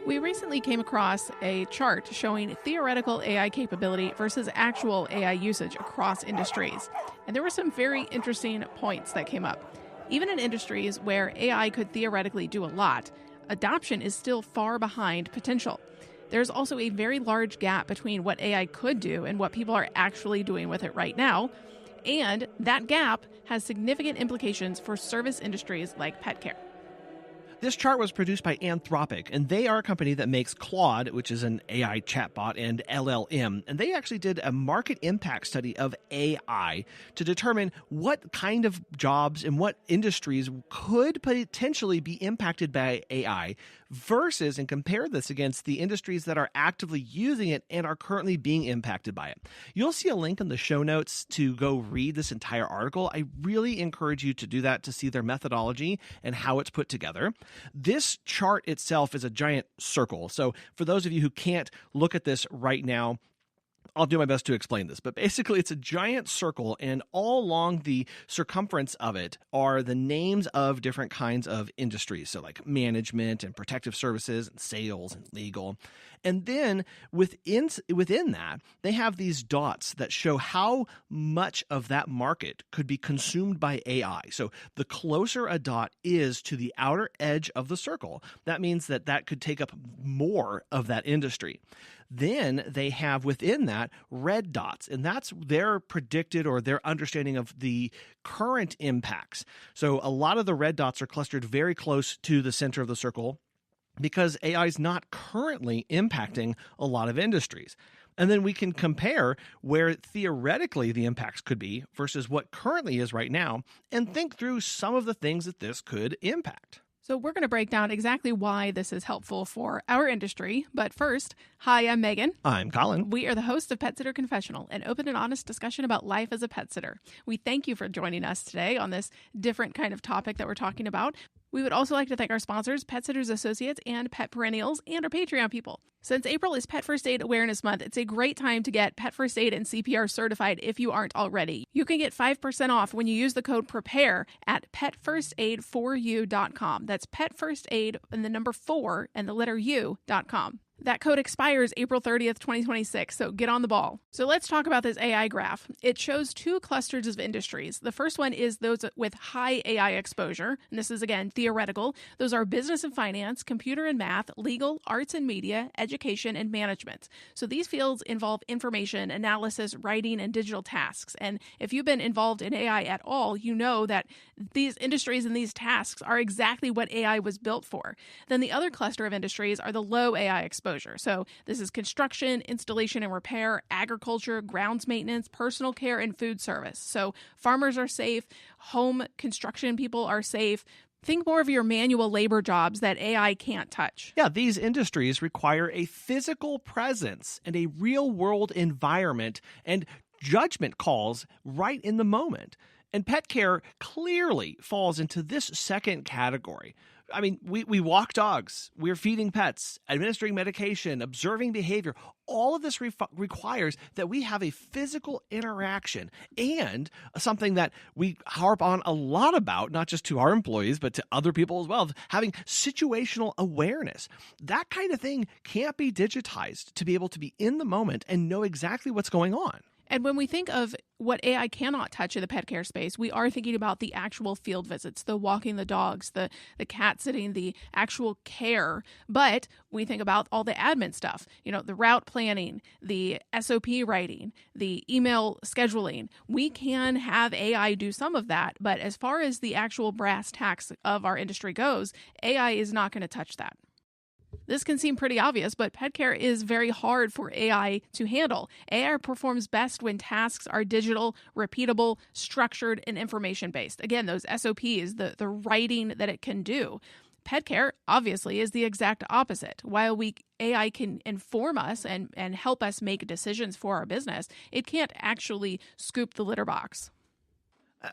We recently came across a chart showing theoretical AI capability versus actual AI usage across industries. And there were some very interesting points that came up. Even in industries where AI could theoretically do a lot, adoption is still far behind potential. There's also a very large gap between what AI could do and what people are actually doing with it right now. And that gap has significant implications for service industries like pet care. This chart was produced by Anthropic, and they are a company that makes Claude, which is an AI chatbot, and LLM. And they actually did a market impact study of AI to determine what kind of jobs and what industries could potentially be impacted by AI versus, and compare this against the industries that are actively using it and are currently being impacted by it. You'll see a link in the show notes to go read this entire article. I really encourage you to do that to see their methodology and how it's put together. This chart itself is a giant circle. So for those of you who can't look at this right now, I'll do my best to explain this, but basically it's a giant circle, and all along the circumference of it are the names of different kinds of industries. So like management and protective services and sales and legal. And then within that, they have these dots that show how much of that market could be consumed by AI. So the closer a dot is to the outer edge of the circle, that means that could take up more of that industry. Then they have within that red dots, and that's their predicted or their understanding of the current impacts. So a lot of the red dots are clustered very close to the center of the circle because AI is not currently impacting a lot of industries. And then we can compare where theoretically the impacts could be versus what currently is right now and think through some of the things that this could impact. So we're going to break down exactly why this is helpful for our industry. But first, hi, I'm Megan. I'm Colin. We are the hosts of Pet Sitter Confessional, an open and honest discussion about life as a pet sitter. We thank you for joining us today on this different kind of topic that we're talking about. We would also like to thank our sponsors, Pet Sitters Associates and Pet Perennials, and our Patreon people. Since April is Pet First Aid Awareness Month, it's a great time to get Pet First Aid and CPR certified if you aren't already. You can get 5% off when you use the code PREPARE at petfirstaid4u.com. That's petfirstaid and the number 4 and the letter U.com. That code expires April 30th, 2026, so get on the ball. So let's talk about this AI graph. It shows two clusters of industries. The first one is those with high AI exposure, and this is, again, theoretical. Those are business and finance, computer and math, legal, arts and media, education, and management. So these fields involve information, analysis, writing, and digital tasks. And if you've been involved in AI at all, you know that these industries and these tasks are exactly what AI was built for. Then the other cluster of industries are the low AI exposure. So this is construction, installation and repair, agriculture, grounds maintenance, personal care, and food service. So farmers are safe, home construction people are safe. Think more of your manual labor jobs that AI can't touch. Yeah, these industries require a physical presence and a real-world environment and judgment calls right in the moment. And pet care clearly falls into this second category. I mean, we walk dogs, we're feeding pets, administering medication, observing behavior. All of this requires that we have a physical interaction, and something that we harp on a lot about, not just to our employees, but to other people as well, having situational awareness. That kind of thing can't be digitized to be able to be in the moment and know exactly what's going on. And when we think of what AI cannot touch in the pet care space, we are thinking about the actual field visits, the walking the dogs, the cat sitting, the actual care. But we think about all the admin stuff, the route planning, the SOP writing, the email scheduling. We can have AI do some of that. But as far as the actual brass tacks of our industry goes, AI is not going to touch that. This can seem pretty obvious, but pet care is very hard for AI to handle. AI performs best when tasks are digital, repeatable, structured, and information-based. Again, those SOPs, the writing that it can do. Pet care, obviously, is the exact opposite. While AI can inform us and help us make decisions for our business, it can't actually scoop the litter box.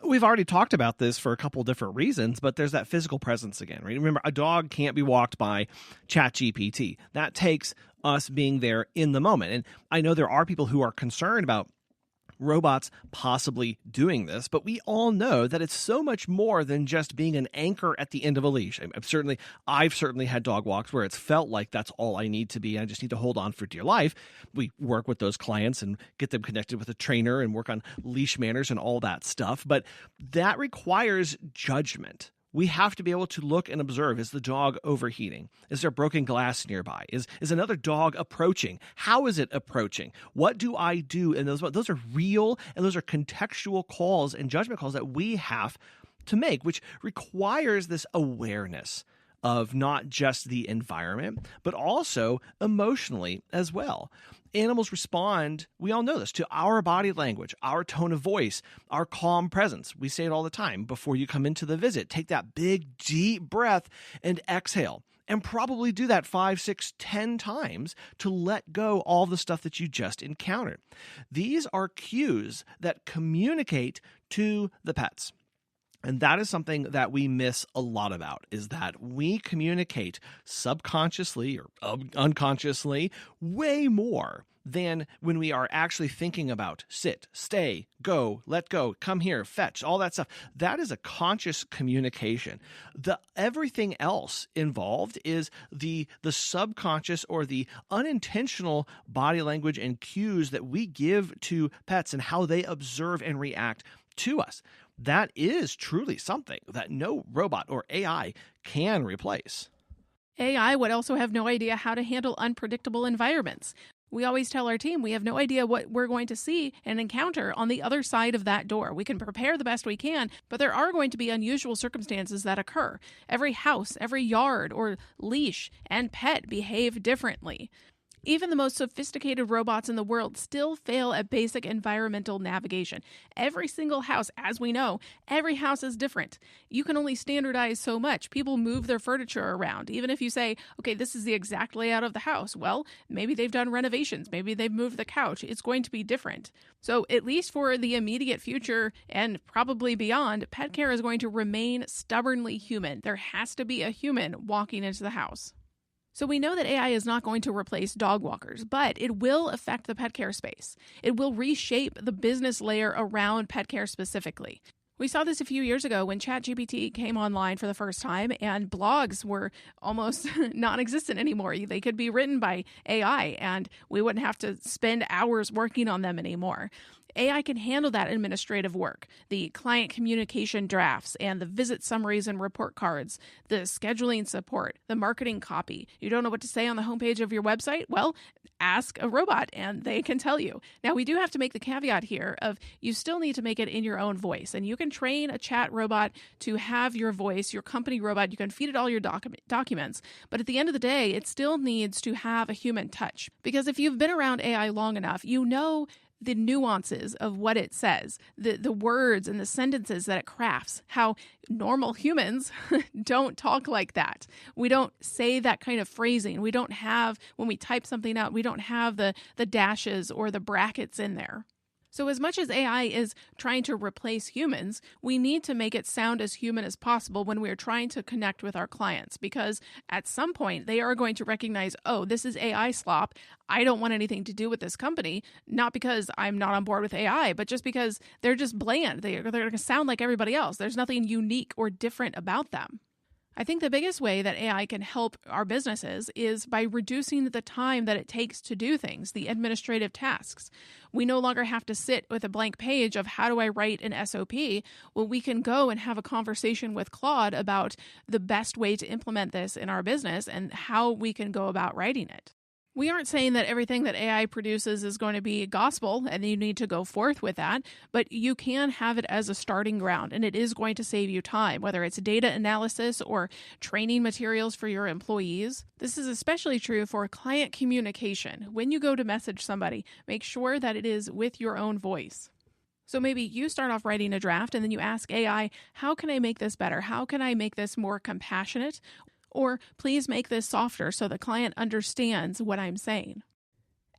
We've already talked about this for a couple different reasons, but there's that physical presence again, right? Remember, a dog can't be walked by ChatGPT. That takes us being there in the moment. And I know there are people who are concerned about robots possibly doing this, but we all know that it's so much more than just being an anchor at the end of a leash. I've certainly had dog walks where it's felt like that's all I need to be. I just need to hold on for dear life. We work with those clients and get them connected with a trainer and work on leash manners and all that stuff, but that requires judgment. We have to be able to look and observe. Is the dog overheating? Is there broken glass nearby? Is another dog approaching? How is it approaching? What do I do? And those are real and those are contextual calls and judgment calls that we have to make, which requires this awareness of not just the environment, but also emotionally as well. Animals respond, we all know this, to our body language, our tone of voice, our calm presence. We say it all the time before you come into the visit. Take that big, deep breath and exhale. And probably do that 5, 6, 10 times to let go all the stuff that you just encountered. These are cues that communicate to the pets. And that is something that we miss a lot about, is that we communicate subconsciously or unconsciously way more than when we are actually thinking about sit, stay, go, let go, come here, fetch, all that stuff. That is a conscious communication. Everything else involved is the subconscious or the unintentional body language and cues that we give to pets and how they observe and react to us. That is truly something that no robot or AI can replace. AI would also have no idea how to handle unpredictable environments. We always tell our team we have no idea what we're going to see and encounter on the other side of that door. We can prepare the best we can, but there are going to be unusual circumstances that occur. Every house, every yard or leash and pet behave differently. Even the most sophisticated robots in the world still fail at basic environmental navigation. Every single house, as we know, every house is different. You can only standardize so much. People move their furniture around. Even if you say, okay, this is the exact layout of the house. Well, maybe they've done renovations. Maybe they've moved the couch. It's going to be different. So at least for the immediate future and probably beyond, pet care is going to remain stubbornly human. There has to be a human walking into the house. So we know that AI is not going to replace dog walkers, but it will affect the pet care space. It will reshape the business layer around pet care specifically. We saw this a few years ago when ChatGPT came online for the first time and blogs were almost non-existent anymore. They could be written by AI and we wouldn't have to spend hours working on them anymore. AI can handle that administrative work, the client communication drafts and the visit summaries and report cards, the scheduling support, the marketing copy. You don't know what to say on the homepage of your website? Well, ask a robot and they can tell you. Now, we do have to make the caveat here of you still need to make it in your own voice. And you can train a chat robot to have your voice, your company robot. You can feed it all your documents. But at the end of the day, it still needs to have a human touch. Because if you've been around AI long enough, you know the nuances of what it says, the words and the sentences that it crafts, how normal humans don't talk like that. We don't say that kind of phrasing. We don't have, when we type something out, we don't have the dashes or the brackets in there. So as much as AI is trying to replace humans, we need to make it sound as human as possible when we're trying to connect with our clients, because at some point they are going to recognize, oh, this is AI slop. I don't want anything to do with this company, not because I'm not on board with AI, but just because they're just bland. They're going to sound like everybody else. There's nothing unique or different about them. I think the biggest way that AI can help our businesses is by reducing the time that it takes to do things, the administrative tasks. We no longer have to sit with a blank page of how do I write an SOP? Well, we can go and have a conversation with Claude about the best way to implement this in our business and how we can go about writing it. We aren't saying that everything that AI produces is going to be gospel and you need to go forth with that, but you can have it as a starting ground and it is going to save you time, whether it's data analysis or training materials for your employees. This is especially true for client communication. When you go to message somebody, make sure that it is with your own voice. So maybe you start off writing a draft and then you ask AI, how can I make this better? How can I make this more compassionate? Or please make this softer so the client understands what I'm saying.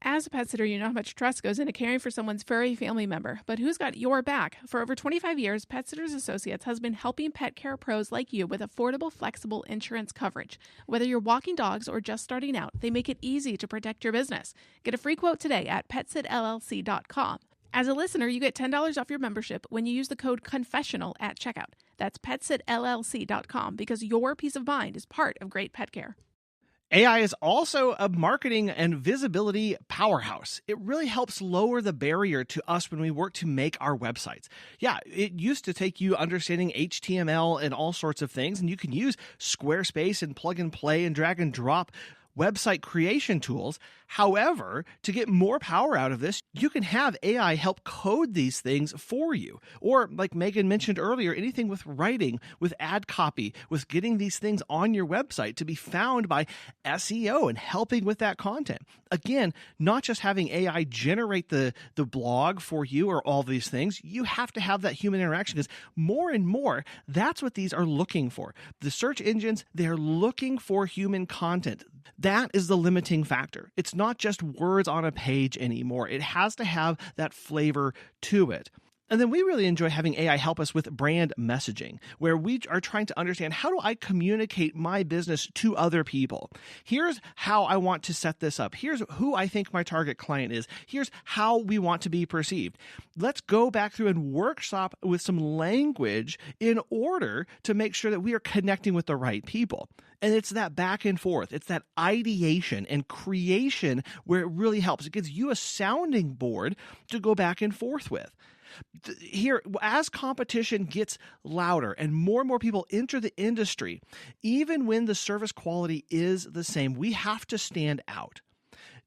As a pet sitter, you know how much trust goes into caring for someone's furry family member, but who's got your back? For over 25 years, Pet Sitters Associates has been helping pet care pros like you with affordable, flexible insurance coverage. Whether you're walking dogs or just starting out, they make it easy to protect your business. Get a free quote today at petsitllc.com. As a listener, you get $10 off your membership when you use the code CONFESSIONAL at checkout. That's PetsitLLC.com, because your peace of mind is part of great pet care. AI is also a marketing and visibility powerhouse. It really helps lower the barrier to us when we work to make our websites. Yeah, it used to take you understanding HTML and all sorts of things, and you can use Squarespace and plug and play and drag and drop website creation tools. However, to get more power out of this, you can have AI help code these things for you. Or, like Megan mentioned earlier, anything with writing, with ad copy, with getting these things on your website to be found by SEO and helping with that content. Again, not just having AI generate the blog for you or all these things, you have to have that human interaction, because more and more, that's what these are looking for. The search engines, they're looking for human content. That is the limiting factor. It's not just words on a page anymore. It has to have that flavor to it. And then we really enjoy having AI help us with brand messaging, where we are trying to understand, how do I communicate my business to other people? Here's how I want to set this up. Here's who I think my target client is. Here's how we want to be perceived. Let's go back through and workshop with some language in order to make sure that we are connecting with the right people. And it's that back and forth. It's that ideation and creation where it really helps. It gives you a sounding board to go back and forth with. Here, as competition gets louder and more people enter the industry, even when the service quality is the same, we have to stand out.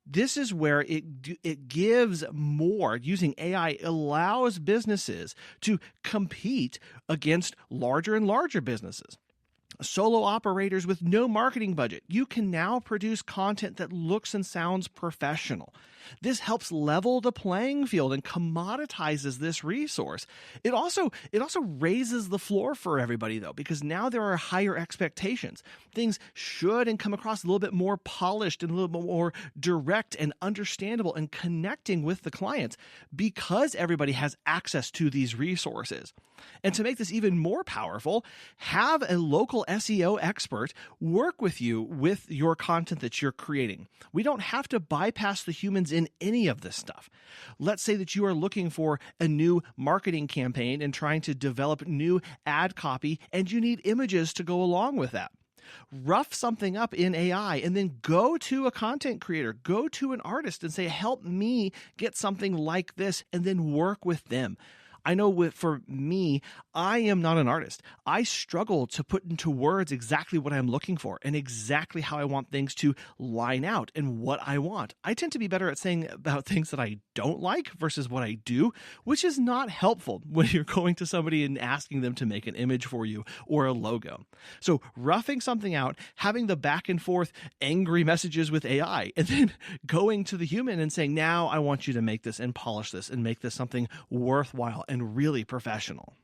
This is where it gives more. Using AI allows businesses to compete against larger and larger businesses. Solo operators with no marketing budget, you can now produce content that looks and sounds professional. This helps level the playing field and commoditizes this resource. It also raises the floor for everybody, though, because now there are higher expectations. Things should and come across a little bit more polished and a little bit more direct and understandable and connecting with the clients, because everybody has access to these resources. And to make this even more powerful, have a local SEO expert work with you with your content that you're creating. We don't have to bypass the humans in any of this stuff. Let's say that you are looking for a new marketing campaign and trying to develop new ad copy, and you need images to go along with that. Rough something up in AI and then go to a content creator, go to an artist and say, help me get something like this, and then work with them. I know for me, I am not an artist. I struggle to put into words exactly what I'm looking for and exactly how I want things to line out and what I want. I tend to be better at saying about things that I don't like versus what I do, which is not helpful when you're going to somebody and asking them to make an image for you or a logo. So roughing something out, having the back and forth angry messages with AI, and then going to the human and saying, now I want you to make this and polish this and make this something worthwhile and really professional.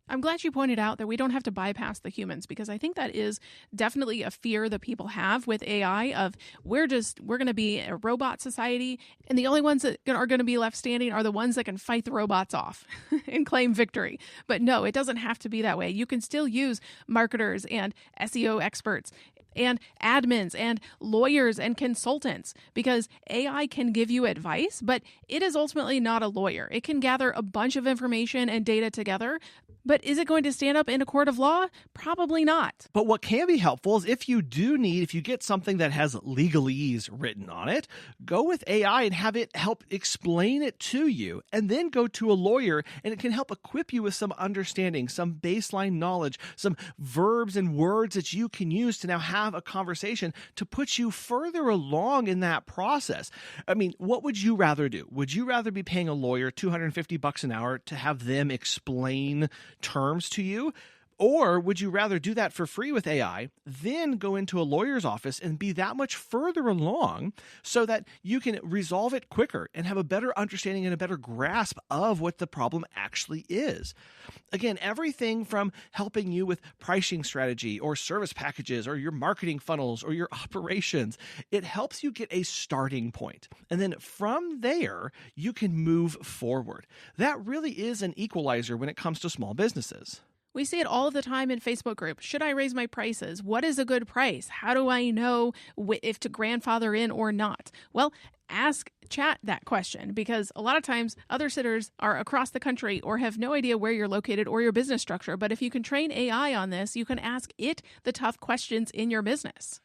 I'm glad you pointed out that we don't have to bypass the humans, because I think that is definitely a fear that people have with AI of we're going to be a robot society, and the only ones that are going to be left standing are the ones that can fight the robots off and claim victory. But no, it doesn't have to be that way. You can still use marketers and SEO experts and admins and lawyers and consultants, because AI can give you advice, but it is ultimately not a lawyer. It can gather a bunch of information and data together, but is it going to stand up in a court of law? Probably not. But what can be helpful is if you get something that has legalese written on it, go with AI and have it help explain it to you, and then go to a lawyer, and it can help equip you with some understanding, some baseline knowledge, some verbs and words that you can use to now have a conversation to put you further along in that process. I mean, what would you rather do? Would you rather be paying a lawyer $250 an hour to have them explain terms to you? Or would you rather do that for free with AI, then go into a lawyer's office and be that much further along so that you can resolve it quicker and have a better understanding and a better grasp of what the problem actually is? Again, everything from helping you with pricing strategy or service packages or your marketing funnels or your operations, it helps you get a starting point. And then from there, you can move forward. That really is an equalizer when it comes to small businesses. We see it all the time in Facebook groups. Should I raise my prices? What is a good price? How do I know if to grandfather in or not? Well, ask chat that question, because a lot of times other sitters are across the country or have no idea where you're located or your business structure. But if you can train AI on this, you can ask it the tough questions in your business.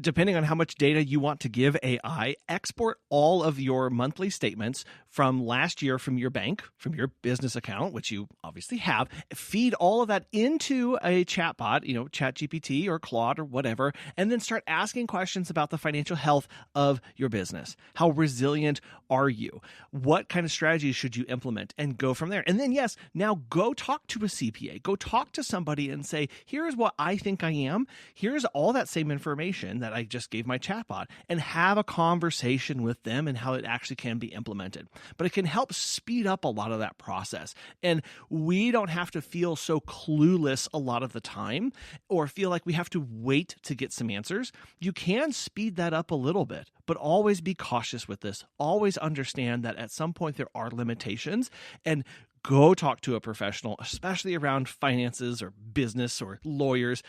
Depending on how much data you want to give AI, export all of your monthly statements from last year from your bank, from your business account, which you obviously have, feed all of that into a chatbot, ChatGPT or Claude or whatever, and then start asking questions about the financial health of your business. How resilient are you? What kind of strategies should you implement? And go from there. And then, yes, now go talk to a CPA. Go talk to somebody and say, here's what I think I am. Here's all that same information that I just gave my chatbot, and have a conversation with them and how it actually can be implemented. But it can help speed up a lot of that process. And we don't have to feel so clueless a lot of the time or feel like we have to wait to get some answers. You can speed that up a little bit, but always be cautious with this. Always understand that at some point there are limitations, and go talk to a professional, especially around finances or business or lawyers.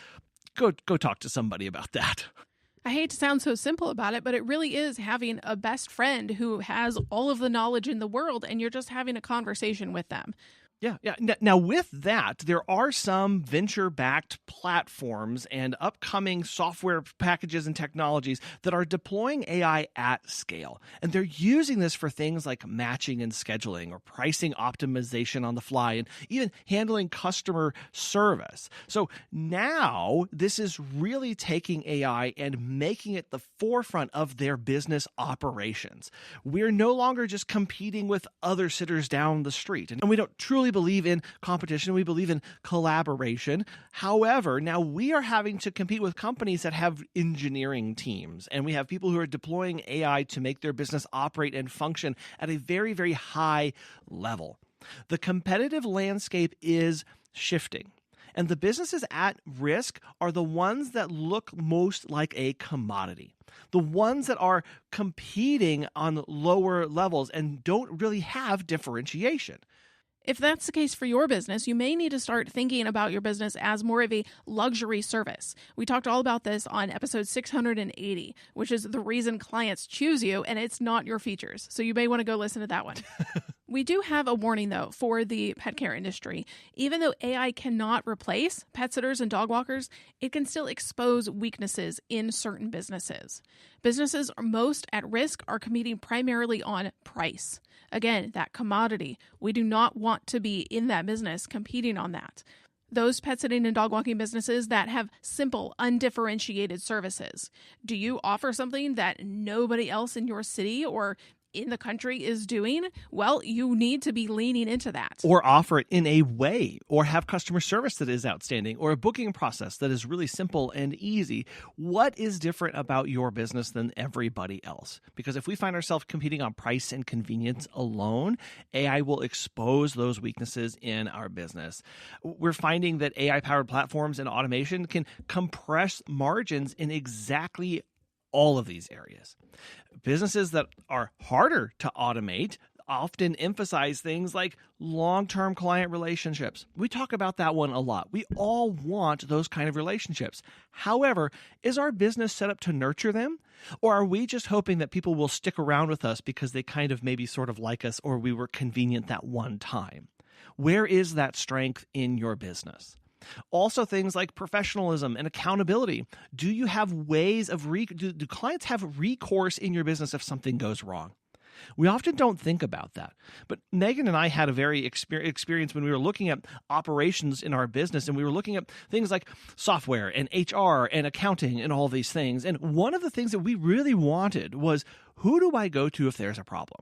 Go talk to somebody about that. I hate to sound so simple about it, but it really is having a best friend who has all of the knowledge in the world, and you're just having a conversation with them. Yeah. Now, with that, there are some venture-backed platforms and upcoming software packages and technologies that are deploying AI at scale. And they're using this for things like matching and scheduling or pricing optimization on the fly, and even handling customer service. So now this is really taking AI and making it the forefront of their business operations. We're no longer just competing with other sitters down the street. And we don't truly believe in competition. We believe in collaboration. However, now we are having to compete with companies that have engineering teams, and we have people who are deploying AI to make their business operate and function at a very, very high level. The competitive landscape is shifting, and the businesses at risk are the ones that look most like a commodity. The ones that are competing on lower levels and don't really have differentiation. If that's the case for your business, you may need to start thinking about your business as more of a luxury service. We talked all about this on episode 680, which is the reason clients choose you, and it's not your features. So you may want to go listen to that one. We do have a warning, though, for the pet care industry. Even though AI cannot replace pet sitters and dog walkers, it can still expose weaknesses in certain businesses. Businesses most at risk are competing primarily on price. Again, that commodity. We do not want to be in that business competing on that. Those pet sitting and dog walking businesses that have simple, undifferentiated services. Do you offer something that nobody else in your city or in the country is doing? Well, you need to be leaning into that. Or offer it in a way, or have customer service that is outstanding, or a booking process that is really simple and easy. What is different about your business than everybody else? Because if we find ourselves competing on price and convenience alone, AI will expose those weaknesses in our business. We're finding that AI-powered platforms and automation can compress margins in exactly all of these areas. Businesses that are harder to automate often emphasize things like long-term client relationships. We talk about that one a lot. We all want those kind of relationships. However, is our business set up to nurture them? Or are we just hoping that people will stick around with us because they kind of maybe sort of like us, or we were convenient that one time? Where is that strength in your business? Also, things like professionalism and accountability. Do you have ways of do clients have recourse in your business if something goes wrong? We often don't think about that. But Megan and I had a very experience when we were looking at operations in our business, and we were looking at things like software and HR and accounting and all these things. And one of the things that we really wanted was, who do I go to if there's a problem?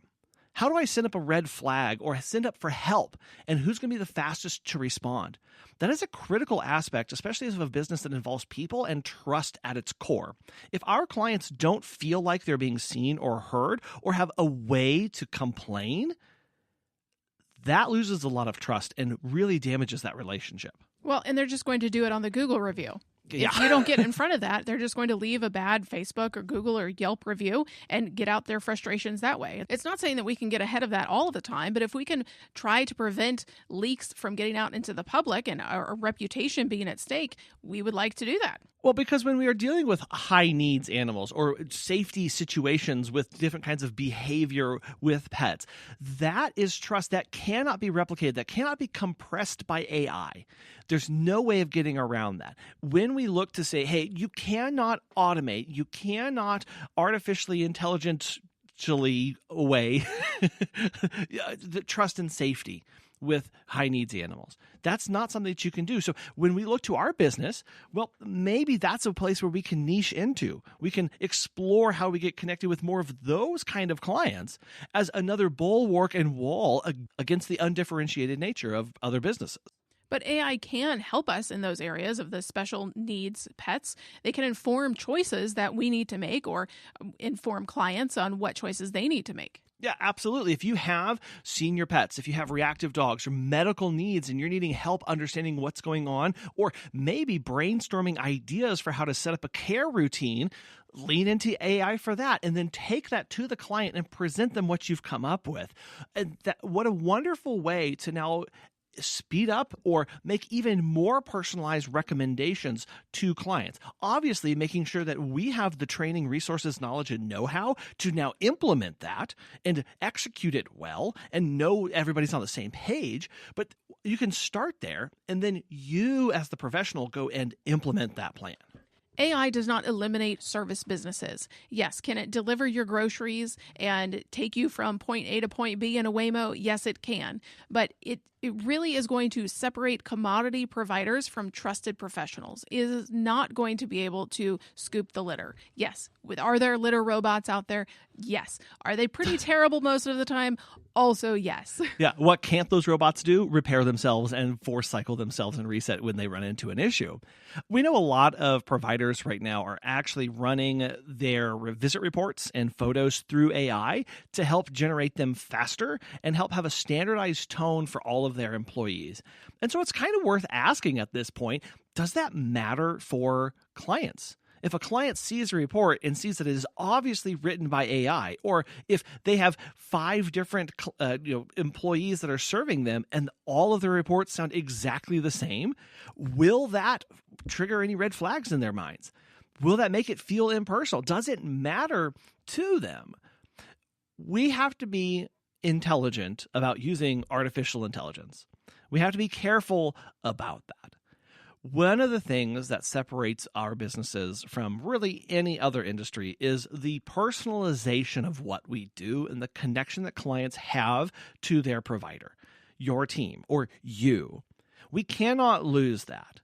How do I send up a red flag or send up for help? And who's going to be the fastest to respond? That is a critical aspect, especially as of a business that involves people and trust at its core. If our clients don't feel like they're being seen or heard or have a way to complain, that loses a lot of trust and really damages that relationship. Well, and they're just going to do it on the Google review. If you don't get in front of that, they're just going to leave a bad Facebook or Google or Yelp review and get out their frustrations that way. It's not saying that we can get ahead of that all the time, but if we can try to prevent leaks from getting out into the public and our reputation being at stake, we would like to do that. Well, because when we are dealing with high needs animals or safety situations with different kinds of behavior with pets, that is trust that cannot be replicated, that cannot be compressed by AI. There's no way of getting around that. When we look to say, hey, you cannot automate, you cannot artificially intelligently away the trust and safety with high needs animals. That's not something that you can do. So when we look to our business, well, maybe that's a place where we can niche into. We can explore how we get connected with more of those kind of clients as another bulwark and wall against the undifferentiated nature of other businesses. But AI can help us in those areas of the special needs pets. They can inform choices that we need to make or inform clients on what choices they need to make. Yeah, absolutely. If you have senior pets, if you have reactive dogs or medical needs and you're needing help understanding what's going on, or maybe brainstorming ideas for how to set up a care routine, lean into AI for that and then take that to the client and present them what you've come up with. And what a wonderful way to now speed up or make even more personalized recommendations to clients. Obviously, making sure that we have the training, resources, knowledge, and know-how to now implement that and execute it well and know everybody's on the same page. But you can start there, and then you as the professional go and implement that plan. AI does not eliminate service businesses. Yes, can it deliver your groceries and take you from point A to point B in a Waymo? Yes, it can. But it really is going to separate commodity providers from trusted professionals. It is not going to be able to scoop the litter. Yes. Are there litter robots out there? Yes. Are they pretty terrible most of the time? Also, yes. Yeah. What can't those robots do? Repair themselves and force cycle themselves and reset when they run into an issue. We know a lot of providers right now are actually running their visit reports and photos through AI to help generate them faster and help have a standardized tone for all of their employees. And so it's kind of worth asking at this point, does that matter for clients? If a client sees a report and sees that it is obviously written by AI, or if they have 5 different employees that are serving them and all of their reports sound exactly the same, will that trigger any red flags in their minds? Will that make it feel impersonal? Does it matter to them? We have to be intelligent about using artificial intelligence. We have to be careful about that. One of the things that separates our businesses from really any other industry is the personalization of what we do and the connection that clients have to their provider, your team, or you. We cannot lose that.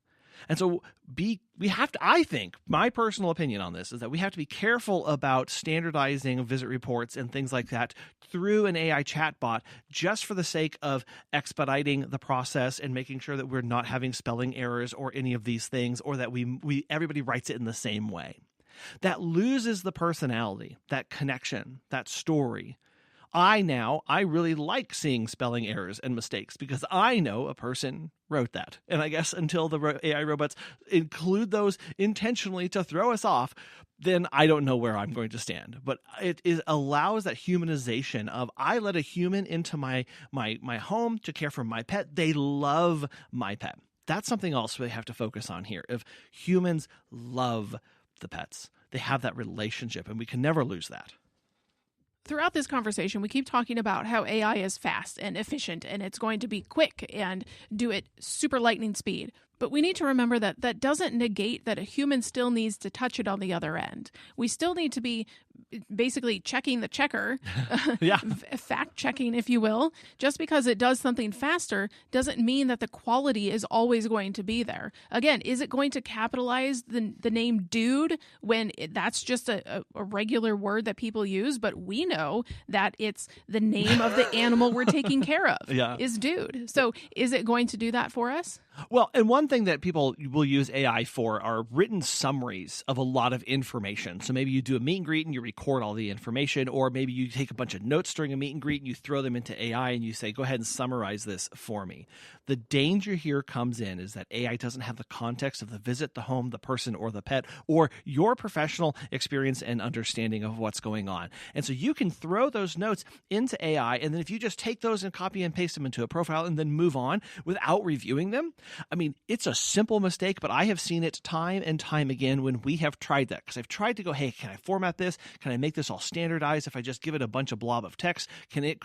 And so we have to, I think, my personal opinion on this is that we have to be careful about standardizing visit reports and things like that through an AI chatbot just for the sake of expediting the process and making sure that we're not having spelling errors or any of these things, or that everybody writes it in the same way. That loses the personality, that connection, that story. I really like seeing spelling errors and mistakes because I know a person wrote that. And I guess until the AI robots include those intentionally to throw us off, then I don't know where I'm going to stand. But it allows that humanization of I let a human into my home to care for my pet. They love my pet. That's something else we have to focus on here. If humans love the pets, they have that relationship, and we can never lose that. Throughout this conversation, we keep talking about how AI is fast and efficient, and it's going to be quick and do it super lightning speed. But we need to remember that that doesn't negate that a human still needs to touch it on the other end. We still need to be basically checking the checker, fact-checking, if you will. Just because it does something faster doesn't mean that the quality is always going to be there. Again, is it going to capitalize the name dude when that's just a regular word that people use? But we know that it's the name of the animal we're taking care of is dude. So is it going to do that for us? Well, and one one thing that people will use AI for are written summaries of a lot of information. So maybe you do a meet and greet and you record all the information, or maybe you take a bunch of notes during a meet and greet and you throw them into AI and you say, go ahead and summarize this for me. The danger here comes in is that AI doesn't have the context of the visit, the home, the person, or the pet, or your professional experience and understanding of what's going on. And so you can throw those notes into AI, and then if you just take those and copy and paste them into a profile and then move on without reviewing them, I mean, it's a simple mistake, but I have seen it time and time again when we have tried that. Because I've tried to go, hey, can I format this? Can I make this all standardized? If I just give it a bunch of blob of text, can it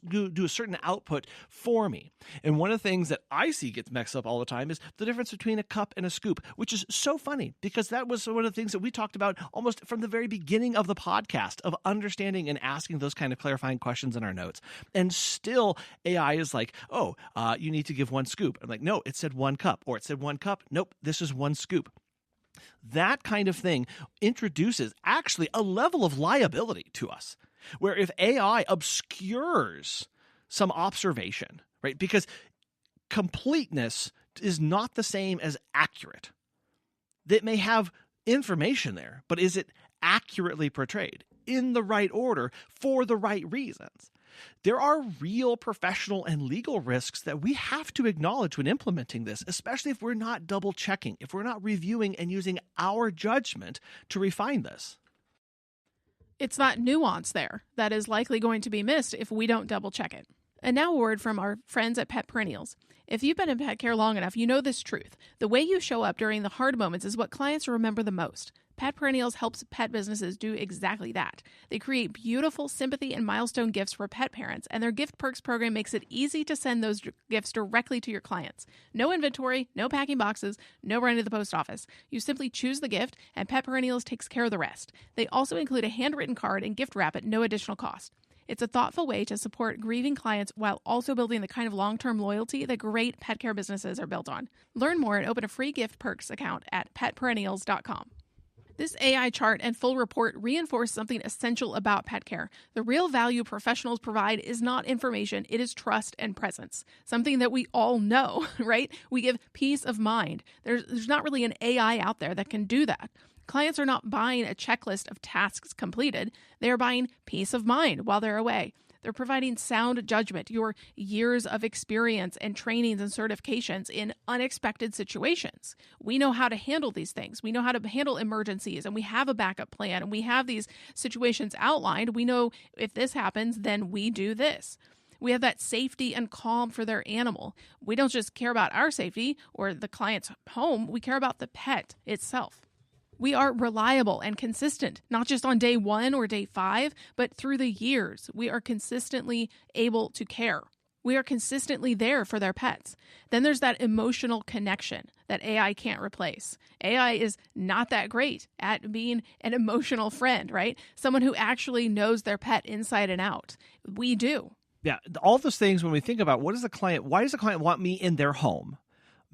do a certain output for me? And one of the things that I see gets mixed up all the time is the difference between a cup and a scoop, which is so funny because that was one of the things that we talked about almost from the very beginning of the podcast, of understanding and asking those kind of clarifying questions in our notes. And still AI is like, oh, you need to give one scoop. I'm like, no, it said one cup, or it said one cup. Nope, this is one scoop. That kind of thing introduces actually a level of liability to us, where if AI obscures some observation, right? Because completeness is not the same as accurate. That may have information there, but is it accurately portrayed in the right order for the right reasons? There are real professional and legal risks that we have to acknowledge when implementing this, especially if we're not double checking, if we're not reviewing and using our judgment to refine this. It's that nuance there that is likely going to be missed if we don't double check it. And now a word from our friends at Pet Perennials. If you've been in pet care long enough, you know this truth. The way you show up during the hard moments is what clients remember the most. Pet Perennials helps pet businesses do exactly that. They create beautiful sympathy and milestone gifts for pet parents, and their Gift Perks program makes it easy to send those gifts directly to your clients. No inventory, no packing boxes, no running to the post office. You simply choose the gift, and Pet Perennials takes care of the rest. They also include a handwritten card and gift wrap at no additional cost. It's a thoughtful way to support grieving clients while also building the kind of long-term loyalty that great pet care businesses are built on. Learn more and open a free Gift Perks account at petperennials.com. This AI chart and full report reinforce something essential about pet care. The real value professionals provide is not information, it is trust and presence. Something that we all know, right? We give peace of mind. There's not really an AI out there that can do that. Clients are not buying a checklist of tasks completed. They are buying peace of mind while they're away. They're providing sound judgment, your years of experience and trainings and certifications in unexpected situations. We know how to handle these things. We know how to handle emergencies, and we have a backup plan, and we have these situations outlined. We know if this happens, then we do this. We have that safety and calm for their animal. We don't just care about our safety or the client's home. We care about the pet itself. We are reliable and consistent, not just on day 1 or day 5, but through the years. We are consistently able to care. We are consistently there for their pets. Then there's that emotional connection that AI can't replace. AI is not that great at being an emotional friend, right? Someone who actually knows their pet inside and out. We do. Yeah, all those things when we think about why does the client want me in their home?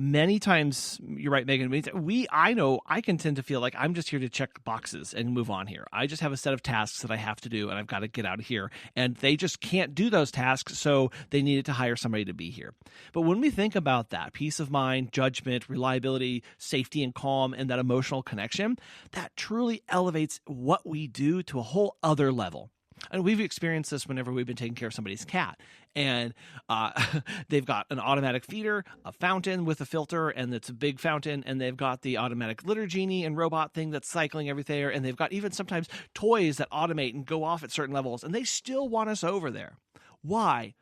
Many times, you're right, Megan, I can tend to feel like I'm just here to check boxes and move on here. I just have a set of tasks that I have to do, and I've got to get out of here. And they just can't do those tasks, so they needed to hire somebody to be here. But when we think about that, peace of mind, judgment, reliability, safety and calm, and that emotional connection, that truly elevates what we do to a whole other level. And we've experienced this whenever we've been taking care of somebody's cat. And they've got an automatic feeder, a fountain with a filter, and it's a big fountain. And they've got the automatic litter genie and robot thing that's cycling everything there. And they've got even sometimes toys that automate and go off at certain levels. And they still want us over there. Why?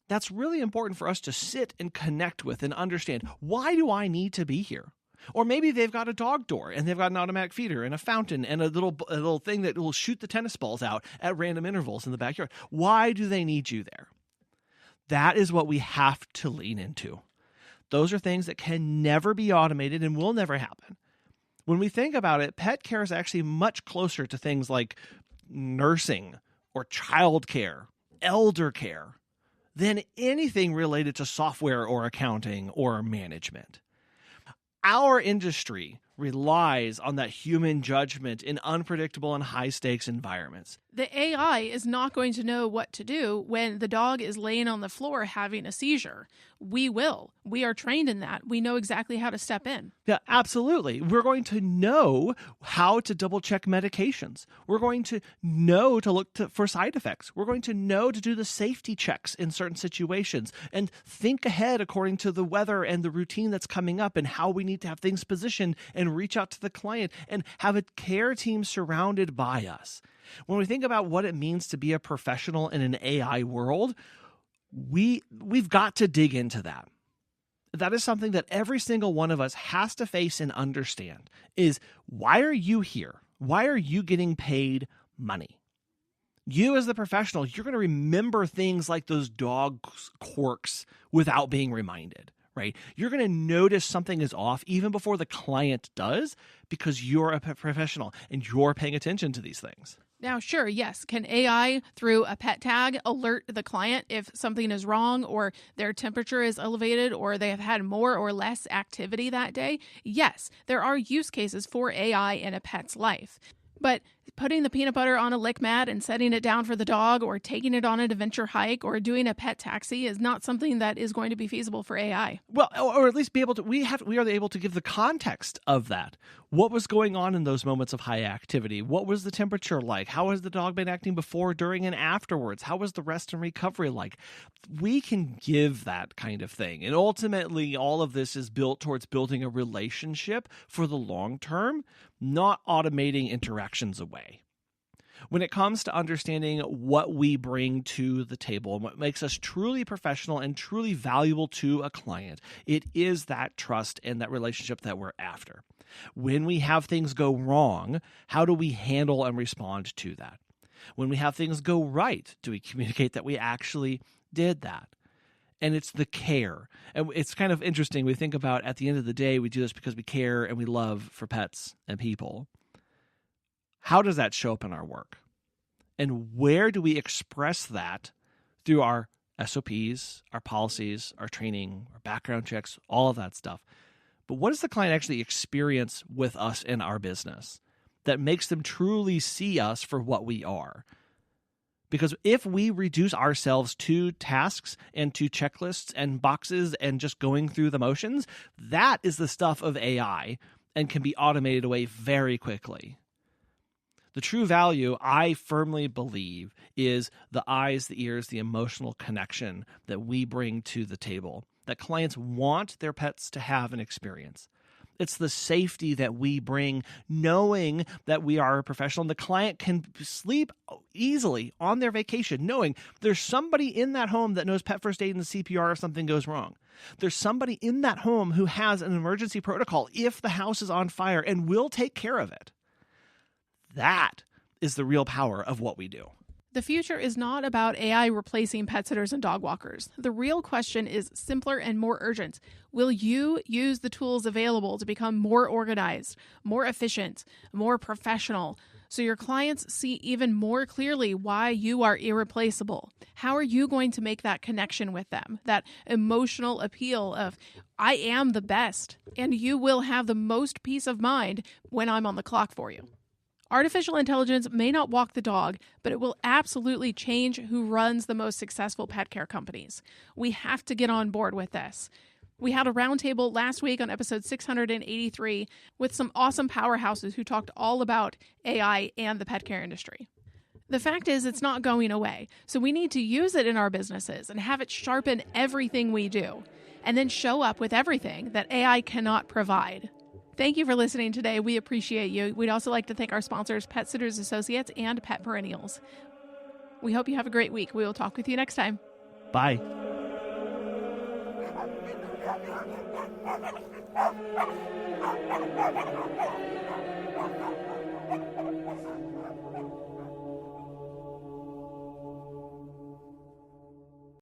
That's really important for us to sit and connect with and understand. Why do I need to be here? Or maybe they've got a dog door and they've got an automatic feeder and a fountain and a little thing that will shoot the tennis balls out at random intervals in the backyard. Why do they need you there? That is what we have to lean into. Those are things that can never be automated and will never happen. When we think about it, pet care is actually much closer to things like nursing or childcare, elder care, than anything related to software or accounting or management. Our industry relies on that human judgment in unpredictable and high-stakes environments. The AI is not going to know what to do when the dog is laying on the floor having a seizure. We will. We are trained in that. We know exactly how to step in. Yeah, absolutely. We're going to know how to double-check medications. We're going to know to look for side effects. We're going to know to do the safety checks in certain situations and think ahead according to the weather and the routine that's coming up and how we need to have things positioned and reach out to the client and have a care team surrounded by us. When we think about what it means to be a professional in an AI world, we've got to dig into that. That is something that every single one of us has to face and understand is, why are you here? Why are you getting paid money? You as the professional, you're going to remember things like those dog quirks without being reminded, right? You're going to notice something is off even before the client does because you're a professional and you're paying attention to these things. Now, sure, yes. Can AI, through a pet tag, alert the client if something is wrong or their temperature is elevated or they have had more or less activity that day? Yes, there are use cases for AI in a pet's life. But putting the peanut butter on a lick mat and setting it down for the dog or taking it on an adventure hike or doing a pet taxi is not something that is going to be feasible for AI. Well, or at least be able to, we are able to give the context of that. What was going on in those moments of high activity? What was the temperature like? How has the dog been acting before, during, and afterwards? How was the rest and recovery like? We can give that kind of thing. And ultimately, all of this is built towards building a relationship for the long term, not automating interactions away. When it comes to understanding what we bring to the table and what makes us truly professional and truly valuable to a client, it is that trust and that relationship that we're after. When we have things go wrong, how do we handle and respond to that? When we have things go right, do we communicate that we actually did that? And it's the care. And it's kind of interesting. We think about, at the end of the day, we do this because we care and we love for pets and people. How does that show up in our work? And where do we express that through our SOPs, our policies, our training, our background checks, all of that stuff? But what does the client actually experience with us in our business that makes them truly see us for what we are? Because if we reduce ourselves to tasks and to checklists and boxes and just going through the motions, that is the stuff of AI and can be automated away very quickly. The true value, I firmly believe, is the eyes, the ears, the emotional connection that we bring to the table, that clients want their pets to have an experience. It's the safety that we bring, knowing that we are a professional and the client can sleep easily on their vacation, knowing there's somebody in that home that knows pet first aid and CPR if something goes wrong. There's somebody in that home who has an emergency protocol if the house is on fire and will take care of it. That is the real power of what we do. The future is not about AI replacing pet sitters and dog walkers. The real question is simpler and more urgent. Will you use the tools available to become more organized, more efficient, more professional, so your clients see even more clearly why you are irreplaceable? How are you going to make that connection with them, that emotional appeal of, I am the best, and you will have the most peace of mind when I'm on the clock for you? Artificial intelligence may not walk the dog, but it will absolutely change who runs the most successful pet care companies. We have to get on board with this. We had a roundtable last week on episode 683 with some awesome powerhouses who talked all about AI and the pet care industry. The fact is, it's not going away, so we need to use it in our businesses and have it sharpen everything we do, and then show up with everything that AI cannot provide. Thank you for listening today. We appreciate you. We'd also like to thank our sponsors, Pet Sitters Associates and Pet Perennials. We hope you have a great week. We will talk with you next time. Bye.